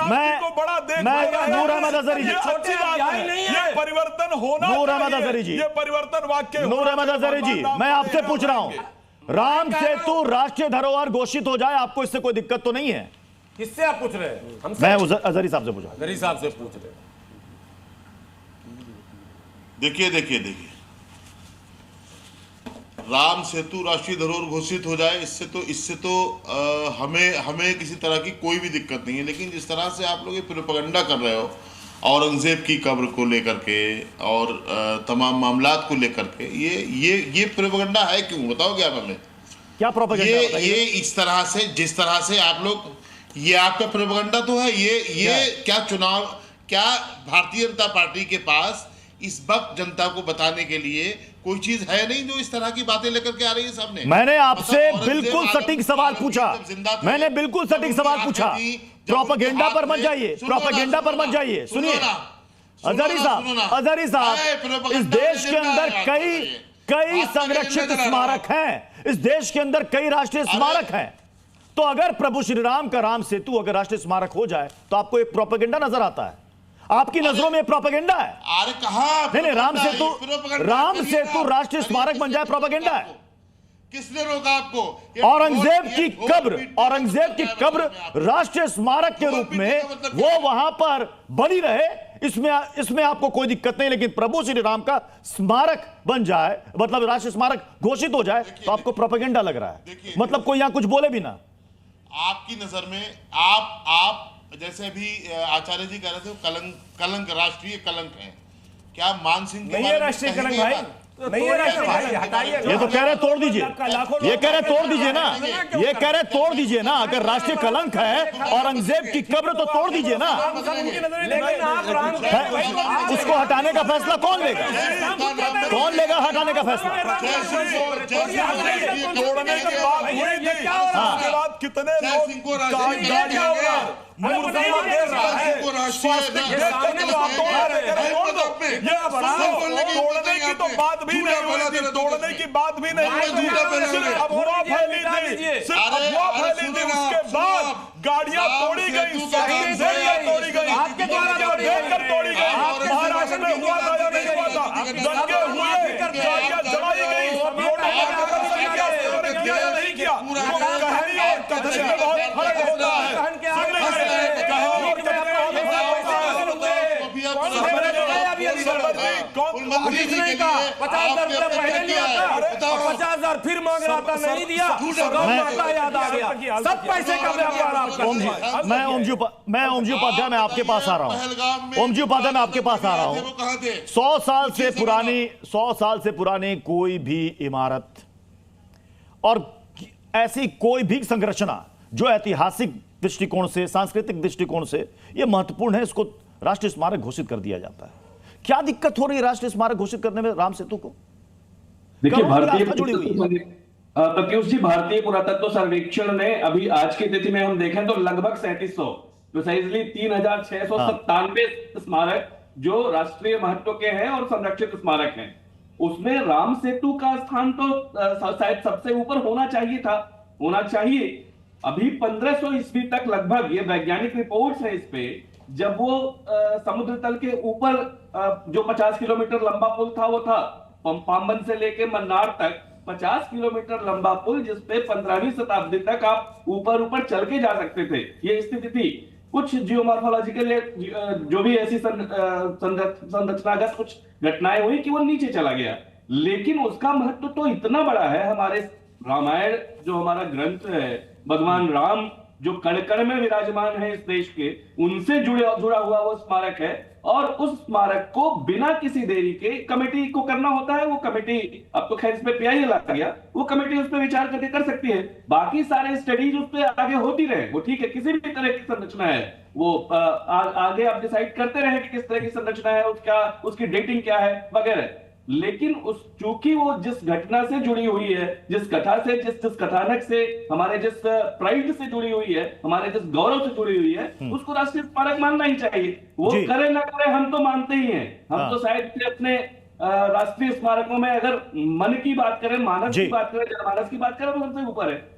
मैं नूर अहमद अजहरी जी, छोटी बात नहीं है, ये परिवर्तन होना, नूर अहमद अजहरी जी, ये परिवर्तन वाक्य, नूर अहमद अजहरी जी, मैं आपसे पूछ रहा हूं, राम सेतु राष्ट्रीय धरोहर घोषित हो जाए, आपको इससे कोई दिक्कत तो नहीं है? किससे आप पूछ रहे हैं? मैं अजहरी साहब से पूछ रहा हूं। अजहरी साहब से पूछ रहे हैं। देखिए राम सेतु राष्ट्रीय धरोहर घोषित हो जाए, इससे तो हमें किसी तरह की कोई भी दिक्कत नहीं है। लेकिन जिस तरह से आप लोग ये प्रोपेगेंडा कर रहे हो औरंगजेब की कब्र को लेकर के और तमाम मामलात को लेकर के, ये प्रोपेगेंडा है क्यों? बताओगे आप हमें? क्या प्रोपेगेंडा? ये इस तरह से, जिस तरह से आप लोग, ये आपका प्रोपेगेंडा तो है। ये क्या भारतीय जनता पार्टी के पास इस वक्त जनता को बताने के लिए कोई चीज है नहीं जो इस तरह की बातें लेकर के आ रही है सामने? मैंने आपसे बिल्कुल सटीक सवाल पूछा, मैंने बिल्कुल सटीक सवाल पूछा। प्रोपेगेंडा पर मत जाइए, प्रोपेगेंडा पर मत जाइए। सुनिए अजहरी साहब, इस देश के अंदर कई संरक्षित स्मारक हैं, इस देश के अंदर कई राष्ट्रीय स्मारक हैं। तो अगर प्रभु श्री राम का राम सेतु अगर राष्ट्रीय स्मारक हो जाए तो आपको एक प्रोपेगेंडा नजर आता है? आपकी नजरों में प्रोपेगेंडा है? अरे कहां? नहीं, राम सेतु राष्ट्रीय स्मारक बन जाए, प्रोपेगेंडा है। किसने रोका आपको? औरंगजेब की कब्र राष्ट्रीय स्मारक के रूप में वो वहां पर बनी रहे, इसमें आपको कोई दिक्कत नहीं। लेकिन प्रभु श्री राम का स्मारक बन जाए, मतलब राष्ट्रीय स्मारक घोषित हो जाए, तो आपको प्रोपेगेंडा लग रहा है। मतलब कोई यहां कुछ बोले भी ना। आपकी नजर में आप जैसे अभी आचार्य जी कह रहे थे, कलंक राष्ट्रीय कलंक है क्या? मान सिंह के बारे में राष्ट्रीय कलंक भाई, ये तो कह रहे तोड़ दीजिए, ये कह रहे तोड़ दीजिए ना, ये कह रहे तोड़ दीजिए ना। अगर राष्ट्रीय कलंक है औरंगजेब की कब्र, तो तोड़ दीजिए ना। उसको हटाने का फैसला कौन लेगा? कौन लेगा हटाने का फैसला? तोड़ने के बाद उसके बाद कितने तोड़ने की तो बात भी नहीं हुई थी, तोड़ने की बात भी नहीं हुई थी, सिर्फ अफवाह फैली थी, सिर्फ अफवाह फैली थी। उसके बाद गाड़ियां तोड़ी गई, तोड़ी गई, आपके द्वारा देखकर तोड़ी गई। महाराष्ट्र में हुआ था या नहीं हुआ था? दंगे हुए, गाड़ियां जलाई गई, किया या नहीं किया? कहानी और कथन में बहुत फर्क होता है। नहीं कहा 50,000 रुपया पहले नहीं आता, 50,000 फिर मांग रहा था, नहीं दिया, याद आ गया। सब पैसे का व्यापार आपका। मैं ओमजी उपाध्याय मैं आपके पास आ रहा हूँ। ओमजी उपाध्याय मैं आपके पास आ रहा हूँ। 100 साल से पुरानी कोई भी इमारत और ऐसी कोई भी संरचना जो ऐतिहासिक दृष्टिकोण से, सांस्कृतिक दृष्टिकोण से ये महत्वपूर्ण है, इसको राष्ट्रीय स्मारक घोषित कर दिया जाता है। क्या दिक्कत हो रही है राष्ट्रीय स्मारक घोषित करने में राम सेतु को? देखिए, प्रत्युष जी, भारतीय पुरातत्व सर्वेक्षण ने अभी आज की तिथि में हम देखें तो लगभग 3700, प्रिसाइजली 3697 स्मारक जो राष्ट्रीय महत्व के हैं और संरक्षित स्मारक हैं, उसमें राम सेतु का स्थान तो शायद सबसे ऊपर होना चाहिए। अभी 1500 ईस्वी तक लगभग, ये वैज्ञानिक रिपोर्ट्स है इस पे, जब वो समुद्र तल के ऊपर जो 50 किलोमीटर लंबा पुल था, वो था पाम्बन से लेके मन्नार तक 50 किलोमीटर लंबा पुल, जिसपे 15वीं शताब्दी तक आप ऊपर चल के जा सकते थे। ये स्थिति थी। कुछ जियोमॉर्फोलॉजिकल जो भी ऐसी संरचनागत कुछ घटनाएं हुई कि वो नीचे चला गया, लेकिन उसका महत्व तो इतना बड़ा है। हमारे रामायण जो हमारा ग्रंथ है, भगवान राम जो कण कण में विराजमान है इस देश के, उनसे जुड़ा हुआ वो स्मारक है। और उस स्मारक को बिना किसी देरी के कमेटी को करना होता है। वो कमेटी, अब तो खैर इस पे PI लग गया, वो कमेटी उस पर विचार करके कर सकती है। बाकी सारे स्टडीज उस पर आगे होती रहे, वो ठीक है, किसी भी तरह की संरचना है वो आगे आप डिसाइड करते रहे कि किस तरह की संरचना है, उसकी डेटिंग क्या है वगैरह। लेकिन चूंकि वो जिस घटना से जुड़ी हुई है, जिस कथा से, जिस कथानक से, हमारे जिस प्राइड से जुड़ी हुई है, हमारे जिस गौरव से जुड़ी हुई है, उसको राष्ट्रीय स्मारक मानना ही चाहिए। वो करे ना करे, हम तो मानते ही हैं। हम तो शायद अपने राष्ट्रीय स्मारकों में अगर मन की बात करें, मानस की बात करें, जनमानस की बात करें, तो सबसे ऊपर है।